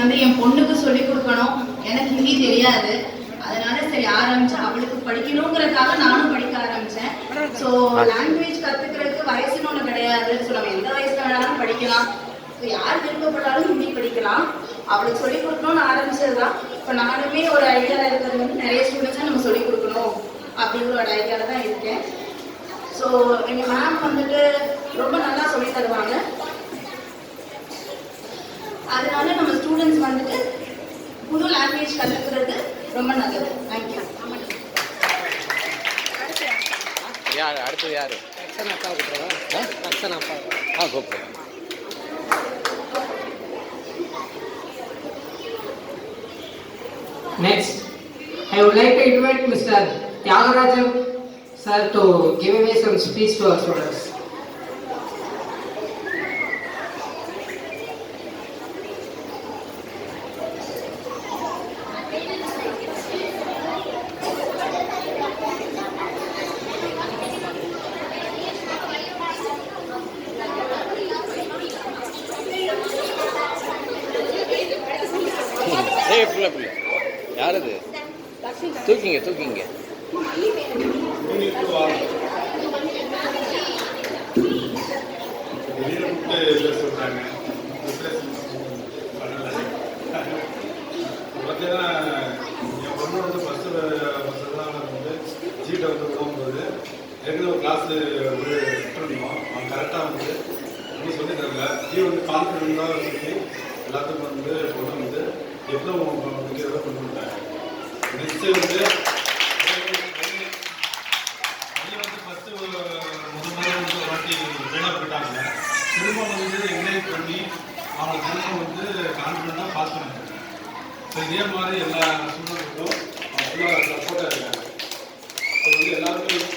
வந்து என் பொண்ணுக்கு சொல்லிக் கொடுக்கணும். எனக்கு ஹிந்தி தெரியாது, அதனால சரி ஆரம்பிச்சு அவளுக்கு படிக்கணுங்கிறதுக்காக நானும் படிக்க ஆரம்பிச்சேன். ஸோ லாங்குவேஜ் கத்துக்கிறதுக்கு வயசுன்னு ஒன்று கிடையாது. ஸோ நம்ம எந்த வயசுல வேணாலும் படிக்கலாம். ஸோ யார் விருப்பப்பட்டாலும் ஹிந்தி படிக்கலாம். அவளுக்கு சொல்லிக் கொடுக்கணும்னு ஆரம்பிச்சதுதான். இப்போ நானுமே ஒரு ஐடியாவில் இருக்கிறது வந்து நிறைய ஸ்டூடெண்ட்ஸை நம்ம சொல்லிக் கொடுக்கணும் அப்படிங்கிற ஒரு ஐடியாவில் தான் இருக்கேன். ஸோ எங்கள் மேம் வந்துட்டு ரொம்ப நல்லா சொல்லி தருவாங்க. அதனால நம்ம ஸ்டூடெண்ட்ஸ் வந்துட்டு புது லாங்குவேஜ் கற்றுக்கிறது ரொம்ப நல்லது. தேங்க்யூ. யார் அடுத்தது யார்? அக்ஷன் அப்பா கூப்பிடுறா? அக்ஷன் அப்பா கூப்பிடுறேன். Next, I would like to invite Mr. Tyagarajan sir to give away some speech to our students. புள்ள புள்ள யார் அது? தூக்கிங்க தூக்கிங்க. பார்த்தீங்கன்னா என் பொண்ணு வந்து ஃபஸ்ட்டு வந்து ஜீட்டை வந்து போகும்போது ஏற்கனவே ஒரு கிளாஸு வந்து செட் பண்ணிடுவோம். அவன் கரெக்டாக வந்து ஒன்றும் சொல்லி தரல. ஜீ வந்து கான்ஃபிடென்ட்டாக சொல்லி எல்லாத்துக்கும் வந்து பொண்ணு வந்து எவ்வளோ முடிக்கிறத கொண்டு வந்தாங்க. நெக்ஸ்ட்டு வந்து பையன் வந்து ஃபஸ்ட்டு முதல் வந்து ஒரு வாட்டி ஃபெயிலாக போயிட்டாங்க. திரும்ப வந்து என்கரேஜ் பண்ணி அவங்க திரும்ப வந்து கான்ஃபிடென்ட்டாக பாஸ் பண்ணாங்க. ஸோ இதே மாதிரி எல்லா ஸ்டூடெண்ட்ஸுக்கும் அவங்க ஃபுல்லாக சப்போர்ட்டாக இருக்காங்க. ஸோ வந்து எல்லாருக்கும்